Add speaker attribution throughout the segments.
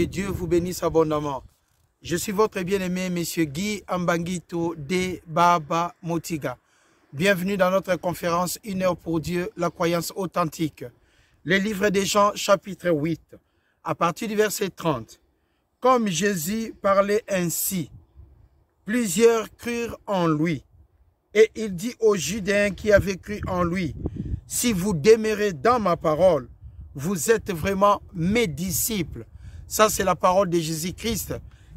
Speaker 1: Que Dieu vous bénisse abondamment. Je suis votre bien-aimé, Monsieur Guy Ambangito de Baba Motiga. Bienvenue dans notre conférence 1 heure pour Dieu, la croyance authentique. Le livre des Jean, chapitre 8, à partir du verset 30. Comme Jésus parlait ainsi, plusieurs crurent en lui. Et il dit aux Judéens qui avaient cru en lui, « Si vous demeurez dans ma parole, vous êtes vraiment mes disciples. » Ça, c'est la parole de Jésus-Christ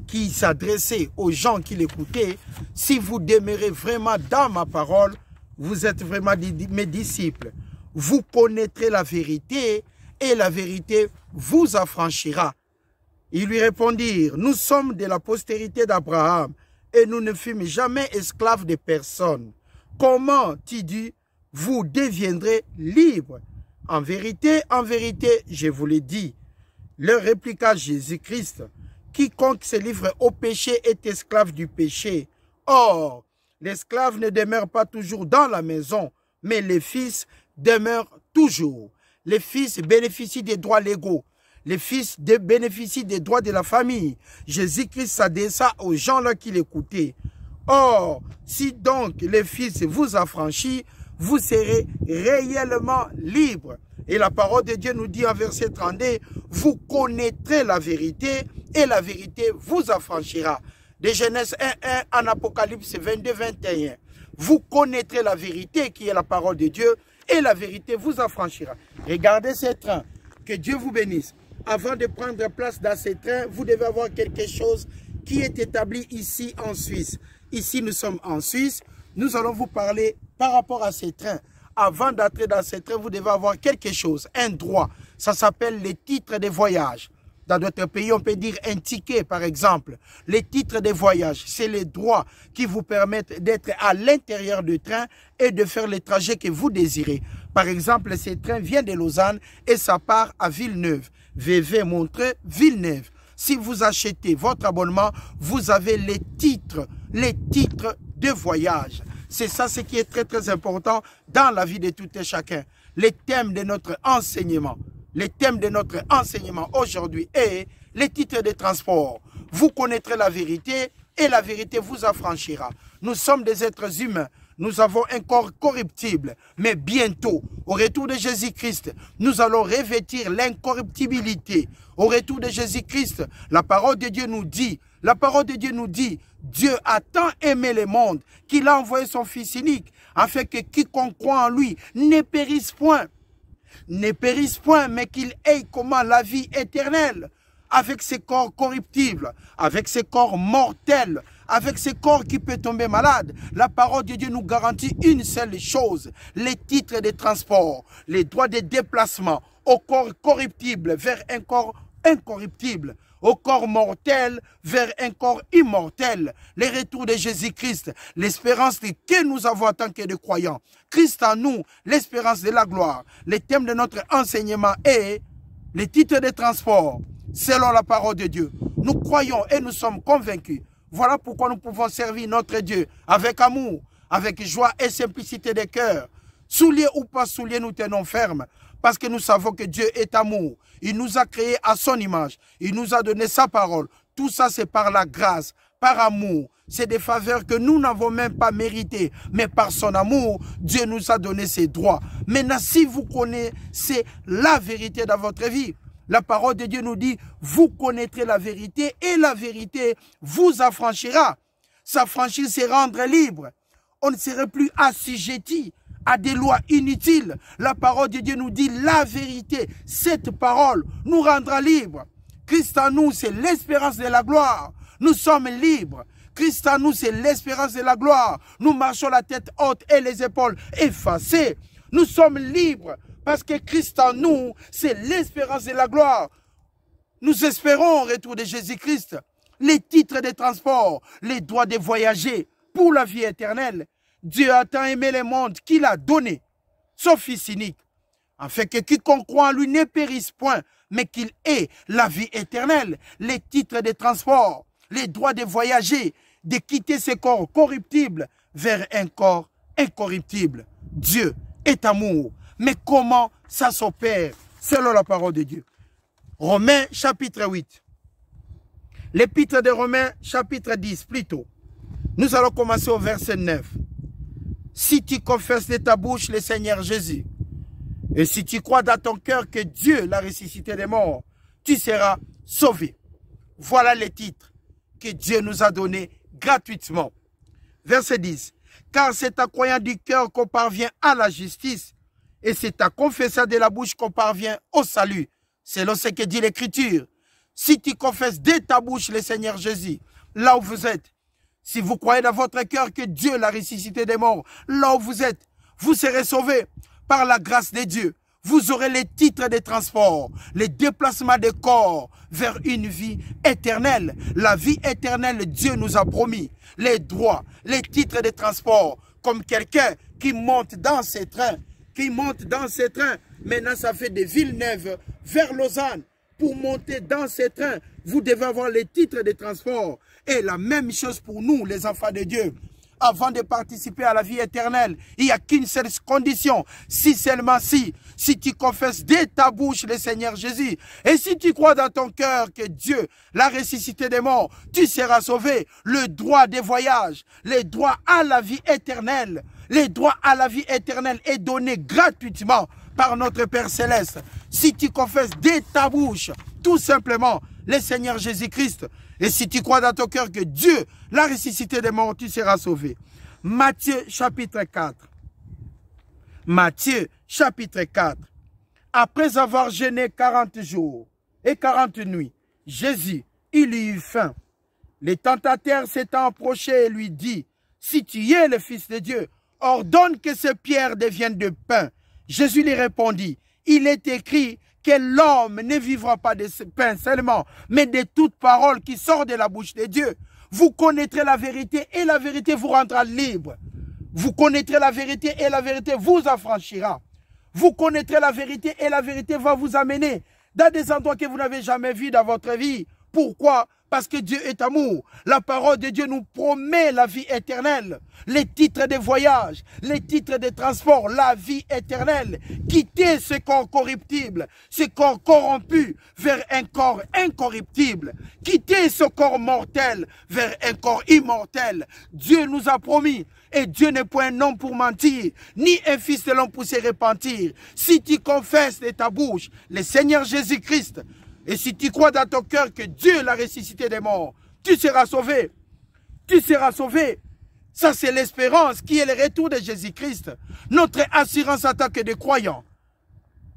Speaker 1: qui s'adressait aux gens qui l'écoutaient. « Si vous demeurez vraiment dans ma parole, vous êtes vraiment mes disciples. Vous connaîtrez la vérité et la vérité vous affranchira. » Ils lui répondirent, « Nous sommes de la postérité d'Abraham et nous ne fûmes jamais esclaves de personne. Comment, tu dis, vous deviendrez libres? En vérité, je vous l'ai dit. » Leur répliqua Jésus-Christ, « Quiconque se livre au péché est esclave du péché. Or, l'esclave ne demeure pas toujours dans la maison, mais les fils demeurent toujours. Les fils bénéficient des droits légaux. Les fils bénéficient des droits de la famille. » Jésus-Christ s'adressa aux gens-là qui l'écoutaient. « Or, si donc les fils vous affranchissent, vous serez réellement libres. » Et la parole de Dieu nous dit en verset 32, « Vous connaîtrez la vérité et la vérité vous affranchira. » De Genèse 1.1 en Apocalypse 22.21. Vous connaîtrez la vérité qui est la parole de Dieu et la vérité vous affranchira. Regardez ces trains. Que Dieu vous bénisse. Avant de prendre place dans ces trains, vous devez avoir quelque chose qui est établi ici en Suisse. Ici, nous sommes en Suisse. Nous allons vous parler par rapport à ces trains. Avant d'entrer dans ces trains, vous devez avoir quelque chose, un droit. Ça s'appelle les titres de voyage. Dans d'autres pays, on peut dire un ticket, par exemple. Les titres de voyage, c'est les droits qui vous permettent d'être à l'intérieur du train et de faire les trajets que vous désirez. Par exemple, ce train vient de Lausanne et ça part à Villeneuve. VV Montreux, Villeneuve. Si vous achetez votre abonnement, vous avez les titres de voyage. C'est ça ce qui est très très important dans la vie de tout et chacun. Les thèmes de notre enseignement. Le thème de notre enseignement aujourd'hui est les titres de transport. Vous connaîtrez la vérité et la vérité vous affranchira. Nous sommes des êtres humains. Nous avons un corps corruptible. Mais bientôt, au retour de Jésus-Christ, nous allons revêtir l'incorruptibilité. Au retour de Jésus-Christ, la parole de Dieu nous dit, Dieu a tant aimé le monde qu'il a envoyé son Fils unique afin que quiconque croit en lui ne périsse point. Ne périsse point, mais qu'il ait comment la vie éternelle. Avec ses corps corruptibles, avec ses corps mortels, avec ses corps qui peut tomber malade, la parole de Dieu nous garantit une seule chose, les titres de transport, les droits de déplacement au corps corruptible vers un corps incorruptible, au corps mortel vers un corps immortel, le retour de Jésus-Christ, l'espérance que nous avons en tant que de croyants. Christ en nous, l'espérance de la gloire. Le thème de notre enseignement est les titres de transport selon la parole de Dieu. Nous croyons et nous sommes convaincus. Voilà pourquoi nous pouvons servir notre Dieu avec amour, avec joie et simplicité de cœur. Souliers ou pas souliers, nous tenons ferme parce que nous savons que Dieu est amour. Il nous a créés à son image. Il nous a donné sa parole. Tout ça, c'est par la grâce, par amour. C'est des faveurs que nous n'avons même pas méritées. Mais par son amour, Dieu nous a donné ses droits. Maintenant, si vous connaissez la vérité dans votre vie, la parole de Dieu nous dit, vous connaîtrez la vérité et la vérité vous affranchira. S'affranchir, c'est rendre libre. On ne serait plus assujetti à des lois inutiles. La parole de Dieu nous dit la vérité. Cette parole nous rendra libres. Christ en nous, c'est l'espérance de la gloire. Nous sommes libres. Christ en nous, c'est l'espérance de la gloire. Nous marchons la tête haute et les épaules effacées. Nous sommes libres parce que Christ en nous, c'est l'espérance de la gloire. Nous espérons au retour de Jésus-Christ les titres de transport, les droits de voyager pour la vie éternelle. Dieu a tant aimé le monde qu'il a donné son Fils unique, afin que quiconque croit en lui ne périsse point, mais qu'il ait la vie éternelle, les titres de transport, les droits de voyager, de quitter ce corps corruptible vers un corps incorruptible. Dieu est amour. Mais comment ça s'opère selon la parole de Dieu? Romains chapitre 8. L'épître des Romains, chapitre 10, plutôt. Nous allons commencer au verset 9. Si tu confesses de ta bouche le Seigneur Jésus, et si tu crois dans ton cœur que Dieu l'a ressuscité des morts, tu seras sauvé. Voilà les titres que Dieu nous a donnés gratuitement. Verset 10. Car c'est en croyant du cœur qu'on parvient à la justice, et c'est en confessant de la bouche qu'on parvient au salut. Selon ce que dit l'Écriture. Si tu confesses de ta bouche le Seigneur Jésus, là où vous êtes, si vous croyez dans votre cœur que Dieu l'a ressuscité des morts, là où vous êtes, vous serez sauvés par la grâce de Dieu. Vous aurez les titres de transport, les déplacements de corps vers une vie éternelle. La vie éternelle, Dieu nous a promis les droits, les titres de transport, comme quelqu'un qui monte dans ses trains, Maintenant, ça fait de Villeneuve vers Lausanne. Pour monter dans ces trains, vous devez avoir les titres de transport. Et la même chose pour nous, les enfants de Dieu. Avant de participer à la vie éternelle, il n'y a qu'une seule condition. Si seulement si tu confesses de ta bouche le Seigneur Jésus, et si tu crois dans ton cœur que Dieu l'a ressuscité des morts, tu seras sauvé. Le droit des voyages, les droits à la vie éternelle, les droits à la vie éternelle est donné gratuitement par notre Père Céleste. Si tu confesses de ta bouche, tout simplement, le Seigneur Jésus-Christ, et si tu crois dans ton cœur que Dieu l'a ressuscité des morts, tu seras sauvé. Matthieu chapitre 4. Matthieu chapitre 4. Après avoir jeûné 40 jours et 40 nuits, Jésus, il eut faim. Les tentateurs s'étant approchés et lui dit, si tu es le Fils de Dieu, ordonne que ces pierres deviennent de pain. Jésus lui répondit, il est écrit que l'homme ne vivra pas de ce pain seulement, mais de toute parole qui sort de la bouche de Dieu. Vous connaîtrez la vérité et la vérité vous rendra libre. Vous connaîtrez la vérité et la vérité vous affranchira. Vous connaîtrez la vérité et la vérité va vous amener dans des endroits que vous n'avez jamais vus dans votre vie. Pourquoi? Parce que Dieu est amour. La parole de Dieu nous promet la vie éternelle. Les titres de voyage, les titres de transport, la vie éternelle. Quitter ce corps corruptible, ce corps corrompu vers un corps incorruptible. Quitter ce corps mortel vers un corps immortel. Dieu nous a promis. Et Dieu n'est point un homme pour mentir, ni un fils de l'homme pour se repentir. Si tu confesses de ta bouche le Seigneur Jésus-Christ, et si tu crois dans ton cœur que Dieu l'a ressuscité des morts, tu seras sauvé. Tu seras sauvé. Ça, c'est l'espérance qui est le retour de Jésus-Christ. Notre assurance en tant que des croyants,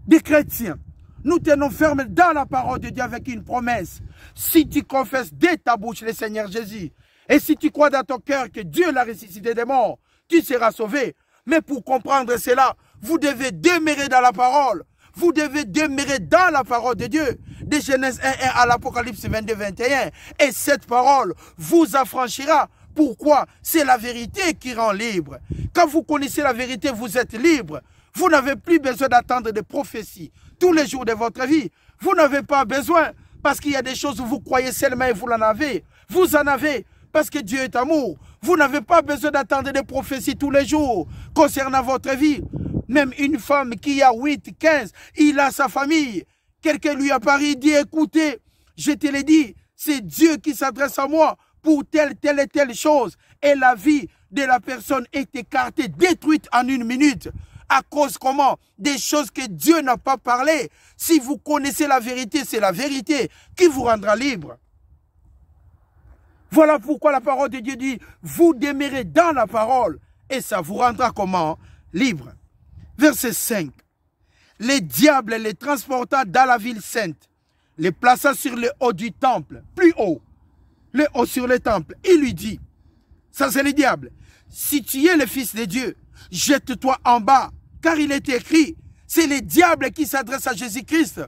Speaker 1: des chrétiens. Nous tenons ferme dans la parole de Dieu avec une promesse. Si tu confesses de ta bouche le Seigneur Jésus, et si tu crois dans ton cœur que Dieu l'a ressuscité des morts, tu seras sauvé. Mais pour comprendre cela, vous devez demeurer dans la parole. Vous devez demeurer dans la parole de Dieu. De Genèse 1 à l'Apocalypse 22, 21. Et cette parole vous affranchira. Pourquoi? C'est la vérité qui rend libre. Quand vous connaissez la vérité, vous êtes libre. Vous n'avez plus besoin d'attendre des prophéties tous les jours de votre vie. Vous n'avez pas besoin parce qu'il y a des choses où vous croyez seulement et vous en avez. Vous en avez parce que Dieu est amour. Vous n'avez pas besoin d'attendre des prophéties tous les jours concernant votre vie. Même une femme qui a 8, 15, il a sa famille. Quelqu'un lui a parlé, il dit, écoutez, je te l'ai dit, c'est Dieu qui s'adresse à moi pour telle et telle chose. Et la vie de la personne est écartée, détruite en une minute. À cause comment? Des choses que Dieu n'a pas parlé. Si vous connaissez la vérité, c'est la vérité qui vous rendra libre. Voilà pourquoi la parole de Dieu dit, vous demeurez dans la parole et ça vous rendra comment? Libre. Verset 5. Les diables les transporta dans la ville sainte, les plaça sur le haut du temple, plus haut, le haut sur le temple. Il lui dit, ça c'est le diable, si tu es le Fils de Dieu, jette-toi en bas, car il est écrit, c'est le diable qui s'adresse à Jésus-Christ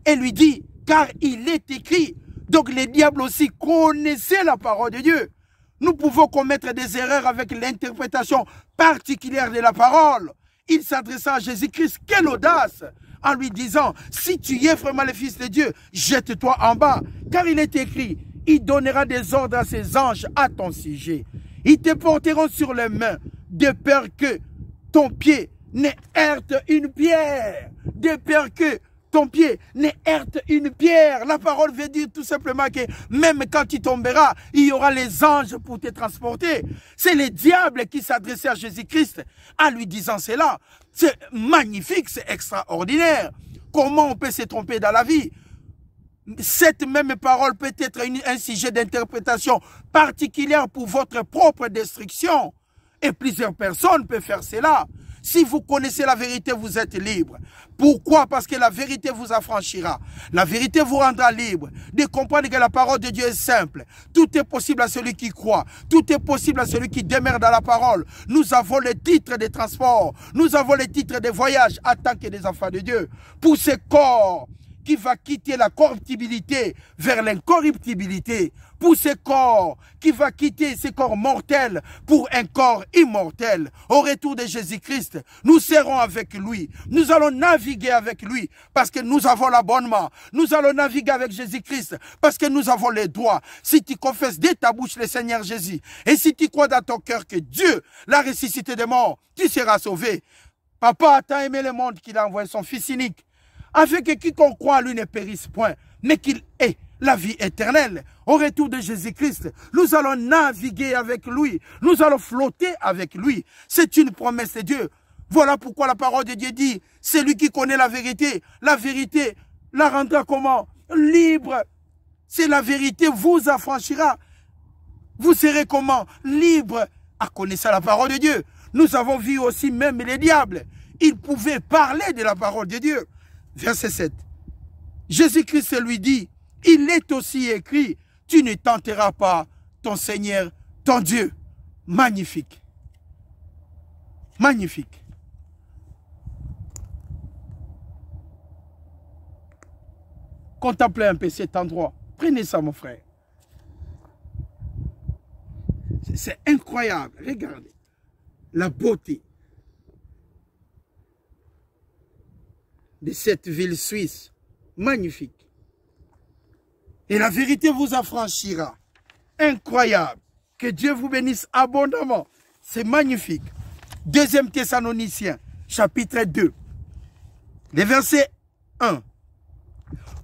Speaker 1: et lui dit, car il est écrit. Donc les diables aussi connaissaient la parole de Dieu. Nous pouvons commettre des erreurs avec l'interprétation particulière de la parole. Il s'adressa à Jésus-Christ, quelle audace, en lui disant, si tu es vraiment le Fils de Dieu, jette-toi en bas, car il est écrit, il donnera des ordres à ses anges à ton sujet. Ils te porteront sur les mains, de peur que ton pied ne heurte une pierre, de peur que ton pied ne heurte une pierre. La parole veut dire tout simplement que même quand tu tomberas, il y aura les anges pour te transporter. C'est le diable qui s'adressait à Jésus-Christ en lui disant cela. C'est magnifique, c'est extraordinaire. Comment on peut se tromper dans la vie? Cette même parole peut être un sujet d'interprétation particulière pour votre propre destruction. Et plusieurs personnes peuvent faire cela. Si vous connaissez la vérité, vous êtes libre. Pourquoi? Parce que la vérité vous affranchira. La vérité vous rendra libre. De comprendre que la parole de Dieu est simple. Tout est possible à celui qui croit. Tout est possible à celui qui demeure dans la parole. Nous avons les titres de transport. Nous avons les titres de voyage en tant que des enfants de Dieu. Pour ce corps qui va quitter la corruptibilité vers l'incorruptibilité, pour ce corps qui va quitter ce corps mortel pour un corps immortel. Au retour de Jésus-Christ, nous serons avec lui. Nous allons naviguer avec lui parce que nous avons l'abonnement. Nous allons naviguer avec Jésus-Christ parce que nous avons les droits. Si tu confesses de ta bouche le Seigneur Jésus et si tu crois dans ton cœur que Dieu l'a ressuscité des morts, tu seras sauvé. Papa a tant aimé le monde qu'il a envoyé son Fils unique, afin que quiconque croit en lui ne périsse point, mais qu'il ait la vie éternelle. Au retour de Jésus-Christ, nous allons naviguer avec lui, nous allons flotter avec lui. C'est une promesse de Dieu. Voilà pourquoi la parole de Dieu dit, c'est lui qui connaît la vérité la rendra comment? Libre. C'est la vérité vous affranchira. Vous serez comment? Libre à connaître la parole de Dieu. Nous avons vu aussi même les diables. Ils pouvaient parler de la parole de Dieu. Verset 7. Jésus-Christ lui dit, il est aussi écrit, tu ne tenteras pas ton Seigneur, ton Dieu. Magnifique. Magnifique. Contemplez un peu cet endroit. Prenez ça, mon frère. C'est incroyable. Regardez. La beauté de cette ville suisse. Magnifique. Et la vérité vous affranchira. Incroyable. Que Dieu vous bénisse abondamment. C'est magnifique. 2 Thessaloniciens, chapitre 2. Le verset 1.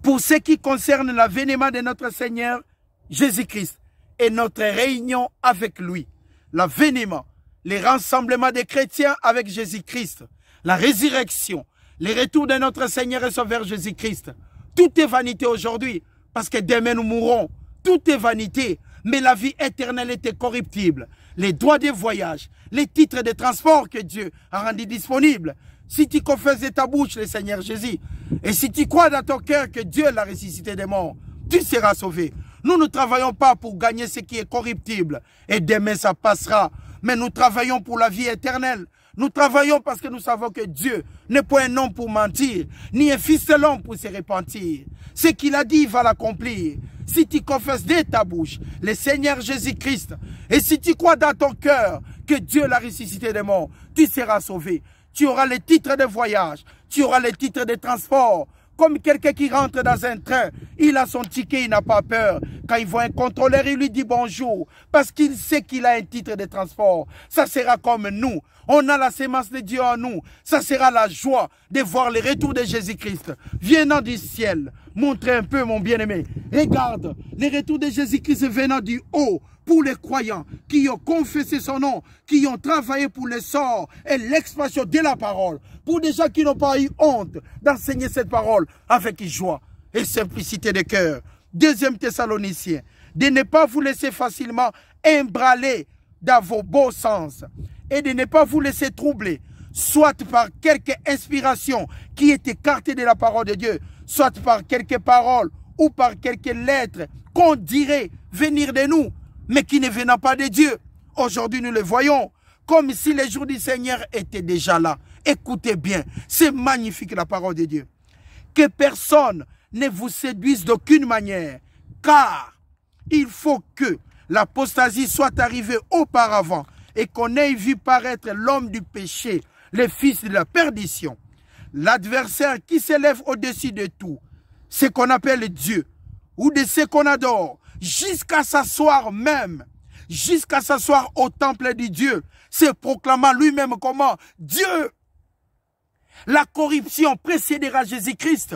Speaker 1: Pour ce qui concerne l'avènement de notre Seigneur Jésus-Christ et notre réunion avec lui. L'avènement, les rassemblements des chrétiens avec Jésus-Christ, la résurrection, les retours de notre Seigneur et Sauveur Jésus-Christ. Tout est vanité aujourd'hui, parce que demain nous mourrons. Tout est vanité, mais la vie éternelle est incorruptible. Les droits de voyage, les titres de transport que Dieu a rendus disponibles. Si tu confesses de ta bouche le Seigneur Jésus, et si tu crois dans ton cœur que Dieu l'a ressuscité des morts, tu seras sauvé. Nous ne travaillons pas pour gagner ce qui est corruptible, et demain ça passera. Mais nous travaillons pour la vie éternelle. Nous travaillons parce que nous savons que Dieu n'est pas un homme pour mentir, ni un fils de l'homme pour se repentir. Ce qu'il a dit, il va l'accomplir. Si tu confesses de ta bouche le Seigneur Jésus-Christ, et si tu crois dans ton cœur que Dieu l'a ressuscité des morts, tu seras sauvé. Tu auras les titres de voyage, tu auras les titres de transport. Comme quelqu'un qui rentre dans un train, il a son ticket, il n'a pas peur. Quand il voit un contrôleur, il lui dit bonjour, parce qu'il sait qu'il a un titre de transport. Ça sera comme nous. On a la sémence de Dieu en nous. Ça sera la joie de voir le retour de Jésus-Christ venant du ciel. Montrez un peu, mon bien-aimé. Regarde, le retour de Jésus-Christ venant du haut pour les croyants qui ont confessé son nom, qui ont travaillé pour l'essor et l'expansion de la parole. Pour des gens qui n'ont pas eu honte d'enseigner cette parole avec joie et simplicité de cœur. 2 Thessaloniciens, de ne pas vous laisser facilement embraler dans vos beaux sens et de ne pas vous laisser troubler, soit par quelque inspiration qui est écartée de la parole de Dieu, soit par quelques paroles ou par quelques lettres qu'on dirait venir de nous, mais qui ne viennent pas de Dieu. Aujourd'hui, nous le voyons comme si les jours du Seigneur étaient déjà là. Écoutez bien, c'est magnifique la parole de Dieu. Que personne ne vous séduise d'aucune manière, car il faut que l'apostasie soit arrivée auparavant et qu'on ait vu paraître l'homme du péché, le fils de la perdition, l'adversaire qui s'élève au-dessus de tout, ce qu'on appelle Dieu, ou de ce qu'on adore, jusqu'à s'asseoir même, jusqu'à s'asseoir au temple du Dieu, se proclamant lui-même comment Dieu. La corruption précédera Jésus-Christ.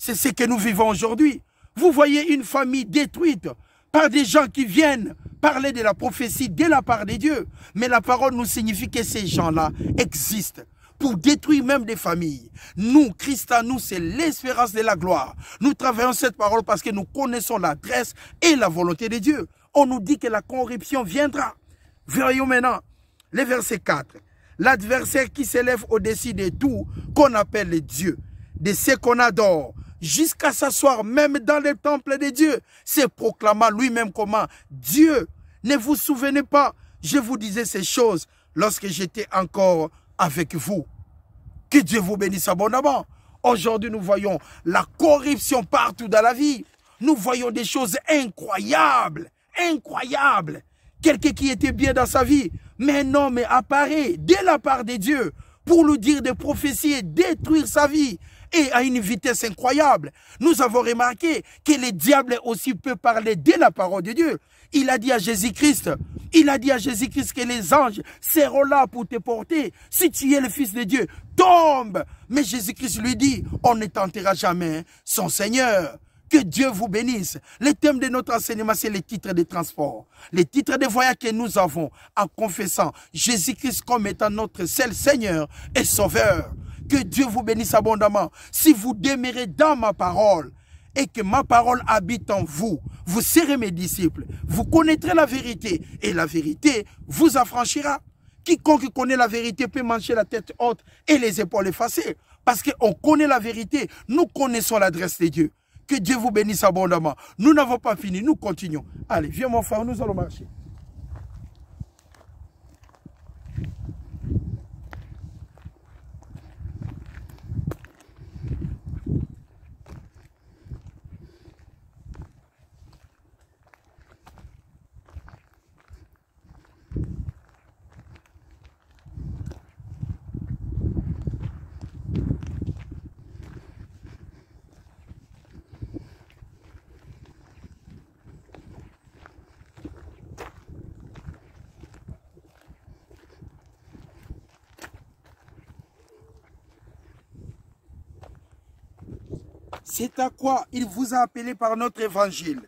Speaker 1: C'est ce que nous vivons aujourd'hui. Vous voyez une famille détruite par des gens qui viennent parler de la prophétie de la part de Dieu. Mais la parole nous signifie que ces gens-là existent pour détruire même des familles. Nous, Christ à nous, c'est l'espérance de la gloire. Nous travaillons cette parole parce que nous connaissons l'adresse et la volonté de Dieu. On nous dit que la corruption viendra. Voyons maintenant le verset 4. L'adversaire qui s'élève au-dessus de tout qu'on appelle Dieu, de ce qu'on adore, jusqu'à s'asseoir même dans le temple de Dieu, se proclamant lui-même comment Dieu. Ne vous souvenez pas, je vous disais ces choses lorsque j'étais encore avec vous. Que Dieu vous bénisse abondamment. Aujourd'hui, nous voyons la corruption partout dans la vie. Nous voyons des choses incroyables, incroyables. Quelqu'un qui était bien dans sa vie, mais un homme apparaît de la part de Dieu pour lui dire des prophéties et détruire sa vie. Et à une vitesse incroyable. Nous avons remarqué que le diable aussi peut parler de la parole de Dieu. Il a dit à Jésus-Christ, que les anges seront là pour te porter. Si tu es le Fils de Dieu, tombe. Mais Jésus-Christ lui dit, on ne tentera jamais son Seigneur. Que Dieu vous bénisse. Le thème de notre enseignement, c'est les titres de transport. Les titres de voyage que nous avons en confessant Jésus-Christ comme étant notre seul Seigneur et Sauveur. Que Dieu vous bénisse abondamment. Si vous demeurez dans ma parole et que ma parole habite en vous, vous serez mes disciples. Vous connaîtrez la vérité et la vérité vous affranchira. Quiconque connaît la vérité peut marcher la tête haute et les épaules effacées. Parce qu'on connaît la vérité, nous connaissons l'adresse de Dieu. Que Dieu vous bénisse abondamment. Nous n'avons pas fini, nous continuons. Allez, viens mon frère, nous allons marcher. C'est à quoi il vous a appelé par notre évangile,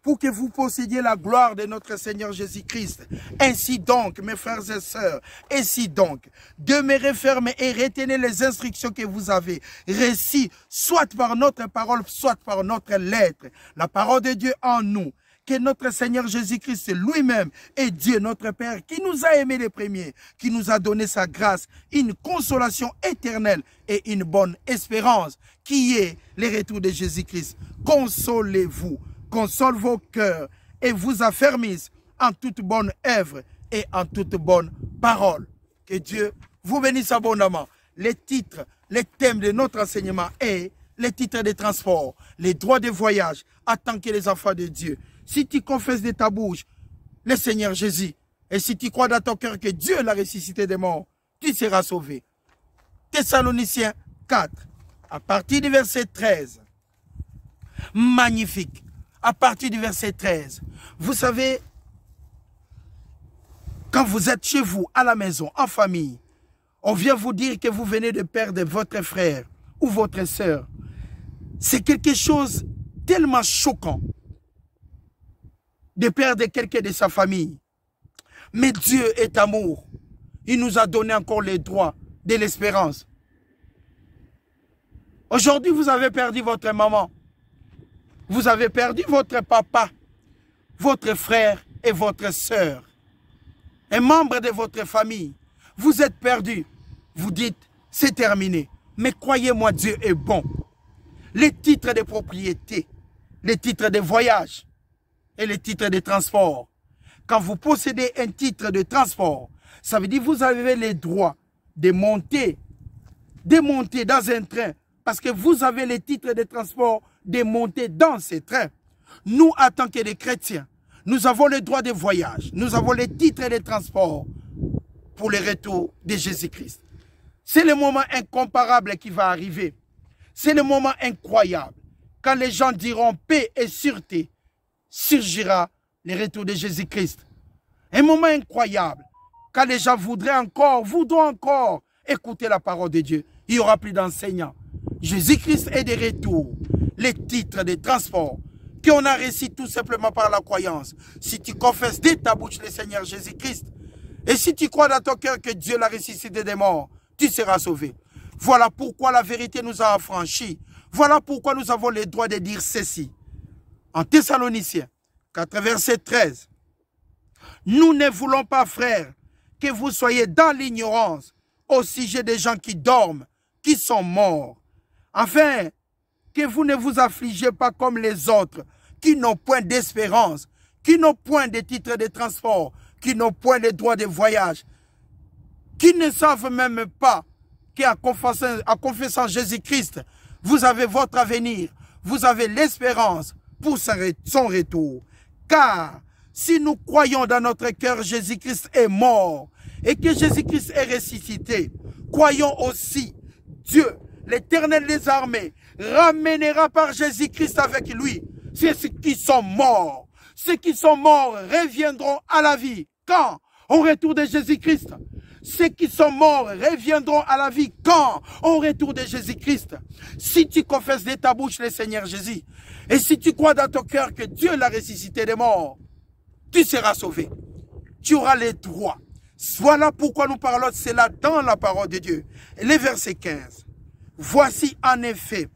Speaker 1: pour que vous possédiez la gloire de notre Seigneur Jésus-Christ. Ainsi donc, mes frères et sœurs, ainsi donc, demeurez fermes et retenez les instructions que vous avez reçues, soit par notre parole, soit par notre lettre. La parole de Dieu en nous, que notre Seigneur Jésus-Christ lui-même est Dieu, notre Père, qui nous a aimés les premiers, qui nous a donné sa grâce, une consolation éternelle et une bonne espérance, qui est le retour de Jésus-Christ. Consolez-vous, console vos cœurs et vous affermisse en toute bonne œuvre et en toute bonne parole. Que Dieu vous bénisse abondamment. Les titres, les thèmes de notre enseignement est les titres de transport, les droits de voyage, en tant que les enfants de Dieu. Si tu confesses de ta bouche le Seigneur Jésus, et si tu crois dans ton cœur que Dieu l'a ressuscité des morts, tu seras sauvé. Thessaloniciens 4, à partir du verset 13. Magnifique. À partir du verset 13. Vous savez, quand vous êtes chez vous, à la maison, en famille, on vient vous dire que vous venez de perdre votre frère ou votre sœur. C'est quelque chose tellement choquant de perdre quelqu'un de sa famille. Mais Dieu est amour. Il nous a donné encore les droits de l'espérance. Aujourd'hui, vous avez perdu votre maman. Vous avez perdu votre papa, votre frère et votre sœur. Un membre de votre famille. Vous êtes perdu. Vous dites, c'est terminé. Mais croyez-moi, Dieu est bon. Les titres de propriété, les titres de voyage et les titres de transport. Quand vous possédez un titre de transport, ça veut dire que vous avez les droits de monter dans un train. Parce que vous avez les titres de transport de monter dans ces trains. Nous, en tant que des chrétiens, nous avons le droit de voyage. Nous avons les titres de transport pour le retour de Jésus-Christ. C'est le moment incomparable qui va arriver. C'est le moment incroyable. Quand les gens diront paix et sûreté, surgira le retour de Jésus-Christ. Un moment incroyable. Quand les gens voudront encore écouter la parole de Dieu. Il n'y aura plus d'enseignants. Jésus-Christ est de retour. les titres de transport qu'on a reçus tout simplement par la croyance. Si tu confesses de ta bouche le Seigneur Jésus-Christ, et si tu crois dans ton cœur que Dieu l'a ressuscité des morts, tu seras sauvé. Voilà pourquoi la vérité nous a affranchis. Voilà pourquoi nous avons le droit de dire ceci. En Thessaloniciens 4, verset 13. Nous ne voulons pas, frères, que vous soyez dans l'ignorance au sujet des gens qui dorment, qui sont morts, afin que vous ne vous affligez pas comme les autres, qui n'ont point d'espérance, qui n'ont point de titre de transport, qui n'ont point de droit de voyage, qui ne savent même pas qu'en confessant Jésus-Christ, vous avez votre avenir, vous avez l'espérance pour son retour. Car si nous croyons dans notre cœur Jésus-Christ est mort et que Jésus-Christ est ressuscité, croyons aussi Dieu, l'Éternel des armées, ramènera par Jésus-Christ avec lui ceux qui sont morts. Ceux qui sont morts reviendront à la vie. Quand? Au retour de Jésus-Christ. Ceux qui sont morts reviendront à la vie. Quand? Au retour de Jésus-Christ. Si tu confesses de ta bouche le Seigneur Jésus, et si tu crois dans ton cœur que Dieu l'a ressuscité des morts, tu seras sauvé. Tu auras les droits. Voilà pourquoi nous parlons de cela dans la parole de Dieu. Et le verset 15. Voici en effet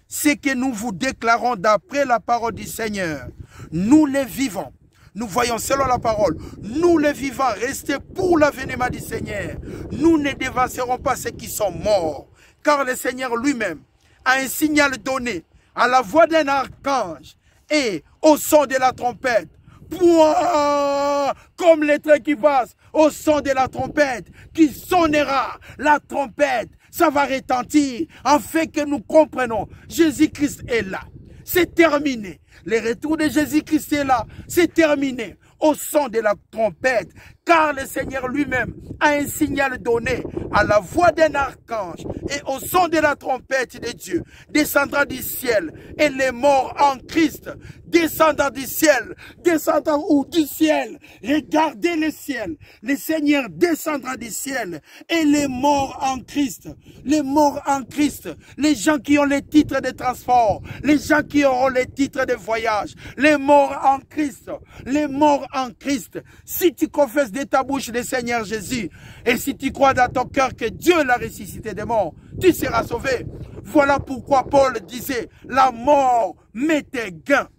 Speaker 1: ce que nous vous déclarons d'après la parole du Seigneur. Nous les vivons. Nous voyons selon la parole. Nous les vivants, restés pour l'avènement du Seigneur. Nous ne dévancerons pas ceux qui sont morts. Car le Seigneur lui-même a un signal donné à la voix d'un archange et au son de la trompette. Pouah, comme les trains qui passent au son de la trompette qui sonnera. La trompette, ça va retentir en fait que nous comprenons. Jésus-Christ est là. C'est terminé. Le retour de Jésus-Christ est là. C'est terminé. Au son de la trompette, car le Seigneur lui-même a un signal donné à la voix d'un archange et au son de la trompette de Dieu, descendra du ciel et les morts en Christ, descendant du ciel, descendant ou du ciel, regardez le ciel, le Seigneur descendra du ciel et les morts en Christ, les gens qui ont les titres de transport, les gens qui auront les titres de voyage, les morts en Christ, les morts en Christ. Si tu confesses de ta bouche le Seigneur Jésus et si tu crois dans ton cœur que Dieu l'a ressuscité des morts, tu seras sauvé. Voilà pourquoi Paul disait, la mort m'était gain.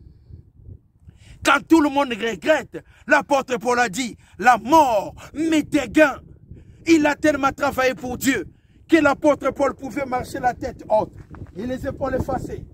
Speaker 1: Quand tout le monde regrette, l'apôtre Paul a dit, la mort m'était gain. Il a tellement travaillé pour Dieu que l'apôtre Paul pouvait marcher la tête haute et les épaules effacées.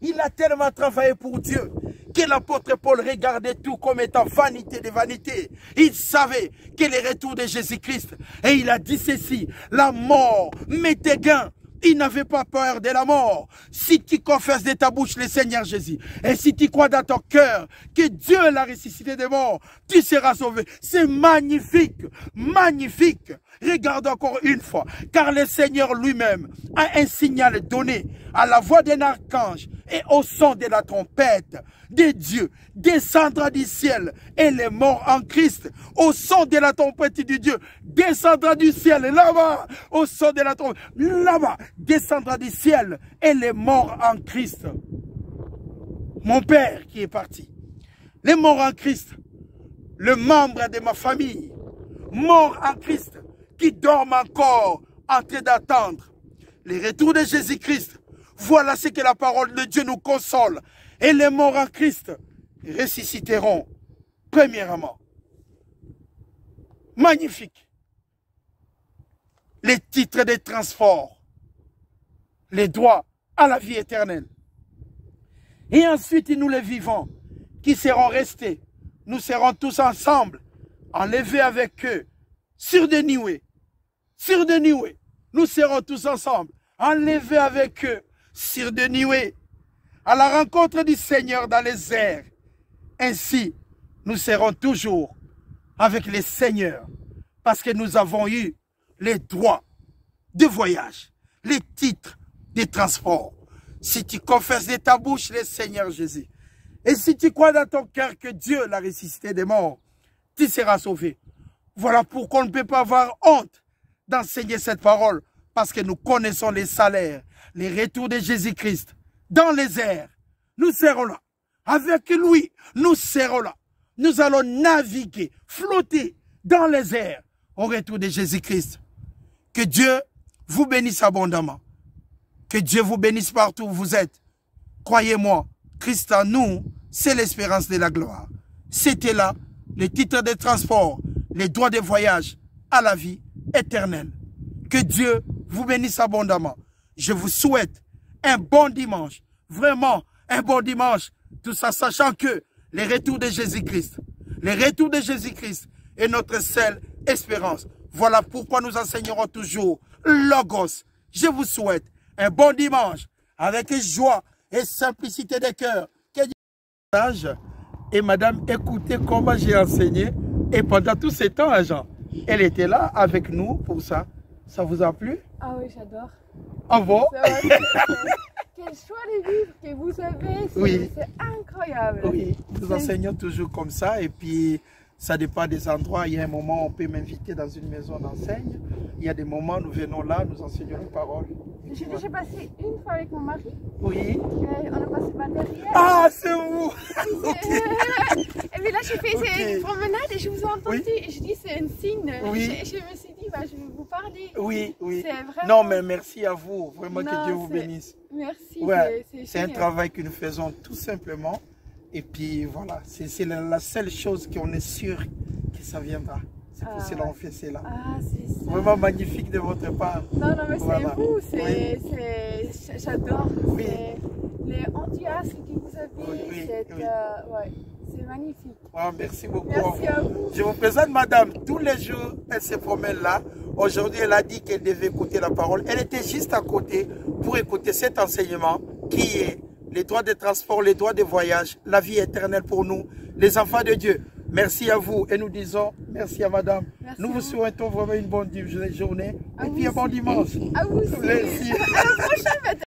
Speaker 1: Il a tellement travaillé pour Dieu que l'apôtre Paul regardait tout comme étant vanité de vanité. Il savait que le retour de Jésus-Christ, et il a dit ceci, la mort m'était gain. Il n'avait pas peur de la mort. Si tu confesses de ta bouche le Seigneur Jésus, et si tu crois dans ton cœur que Dieu l'a ressuscité des morts, tu seras sauvé. C'est magnifique, magnifique. Regarde encore une fois, car le Seigneur lui-même a un signal donné à la voix d'un archange et au son de la trompette de Dieu, descendra du ciel et les morts en Christ, au son de la trompette de Dieu, descendra du ciel, là-bas, au son de la trompette, là-bas, descendra du ciel et les morts en Christ. Mon père qui est parti, les morts en Christ, le membre de ma famille, mort en Christ, qui dorment encore en train d'attendre le retour de Jésus-Christ. Voilà ce que la parole de Dieu nous console. Et les morts en Christ ressusciteront premièrement. Magnifique. Les titres de transport, les droits à la vie éternelle. Et ensuite, nous les vivants qui seront restés, nous serons tous ensemble, enlevés avec eux, sur des nuées. Sur des nuées, nous serons tous ensemble, enlevés avec eux, sur des nuées, à la rencontre du Seigneur dans les airs. Ainsi, nous serons toujours avec le Seigneur, parce que nous avons eu les droits de voyage, les titres de transport. Si tu confesses de ta bouche le Seigneur Jésus, et si tu crois dans ton cœur que Dieu l'a ressuscité des morts, tu seras sauvé. Voilà pourquoi on ne peut pas avoir honte d'enseigner cette parole, parce que nous connaissons les salaires, les retours de Jésus-Christ dans les airs. Nous serons là. Avec lui, nous serons là. Nous allons naviguer, flotter dans les airs au retour de Jésus-Christ. Que Dieu vous bénisse abondamment. Que Dieu vous bénisse partout où vous êtes. Croyez-moi, Christ en nous, c'est l'espérance de la gloire. C'était là les titres de transport, les droits de voyage à la vie éternelle. Que Dieu vous bénisse abondamment. Je vous souhaite un bon dimanche. Vraiment, un bon dimanche. Tout ça sachant que le retour de Jésus-Christ, le retour de Jésus-Christ est notre seule espérance. Voilà pourquoi nous enseignerons toujours Logos. Je vous souhaite un bon dimanche avec joie et simplicité de cœur. Et madame, écoutez comment j'ai enseigné. Et pendant tout ce temps, Jean, elle était là avec nous pour ça. Ça vous a plu?
Speaker 2: Ah oui, j'adore.
Speaker 1: Ah bon?
Speaker 2: Quel choix de livres que vous avez,
Speaker 1: oui.
Speaker 2: C'est incroyable.
Speaker 1: Oui, nous enseignons toujours comme ça et puis ça dépend des endroits. Il y a un moment où on peut m'inviter dans une maison d'enseigne. Il y a des moments où nous venons là, nous enseignons les paroles.
Speaker 2: J'ai déjà passé une fois avec mon mari.
Speaker 1: Oui.
Speaker 2: On a passé par derrière.
Speaker 1: Ah, c'est vous.
Speaker 2: Et puis là, j'ai fait une promenade et je vous ai entendu.
Speaker 1: Oui.
Speaker 2: Et je dis, c'est un signe.
Speaker 1: Oui.
Speaker 2: Je me suis dit, bah, je vais vous parler.
Speaker 1: Oui, oui.
Speaker 2: Vraiment...
Speaker 1: Non, mais merci à vous. Vraiment,
Speaker 2: non,
Speaker 1: que Dieu vous bénisse.
Speaker 2: Merci.
Speaker 1: Ouais, c'est un travail que nous faisons tout simplement. Et puis voilà, c'est la seule chose qu'on est sûr que ça viendra. C'est pour cela qu'on fait cela.
Speaker 2: Ah, c'est ça.
Speaker 1: Vraiment magnifique de votre part.
Speaker 2: Non, non, mais
Speaker 1: voilà.
Speaker 2: c'est vous.
Speaker 1: Oui.
Speaker 2: J'adore.
Speaker 1: Oui.
Speaker 2: L'enthousiasme que vous avez.
Speaker 1: Oui,
Speaker 2: ouais, c'est magnifique.
Speaker 1: Oh, merci beaucoup.
Speaker 2: Merci à vous.
Speaker 1: Je vous présente madame. Tous les jours, elle se promène là. Aujourd'hui, elle a dit qu'elle devait écouter la parole. Elle était juste à côté pour écouter cet enseignement qui est les droits de transport, les droits de voyage, la vie éternelle pour nous, les enfants de Dieu. Merci à vous et nous disons merci à madame. Merci nous vous souhaitons vraiment une bonne journée et puis un bon dimanche.
Speaker 2: À vous aussi.
Speaker 1: Merci.
Speaker 2: À la prochaine.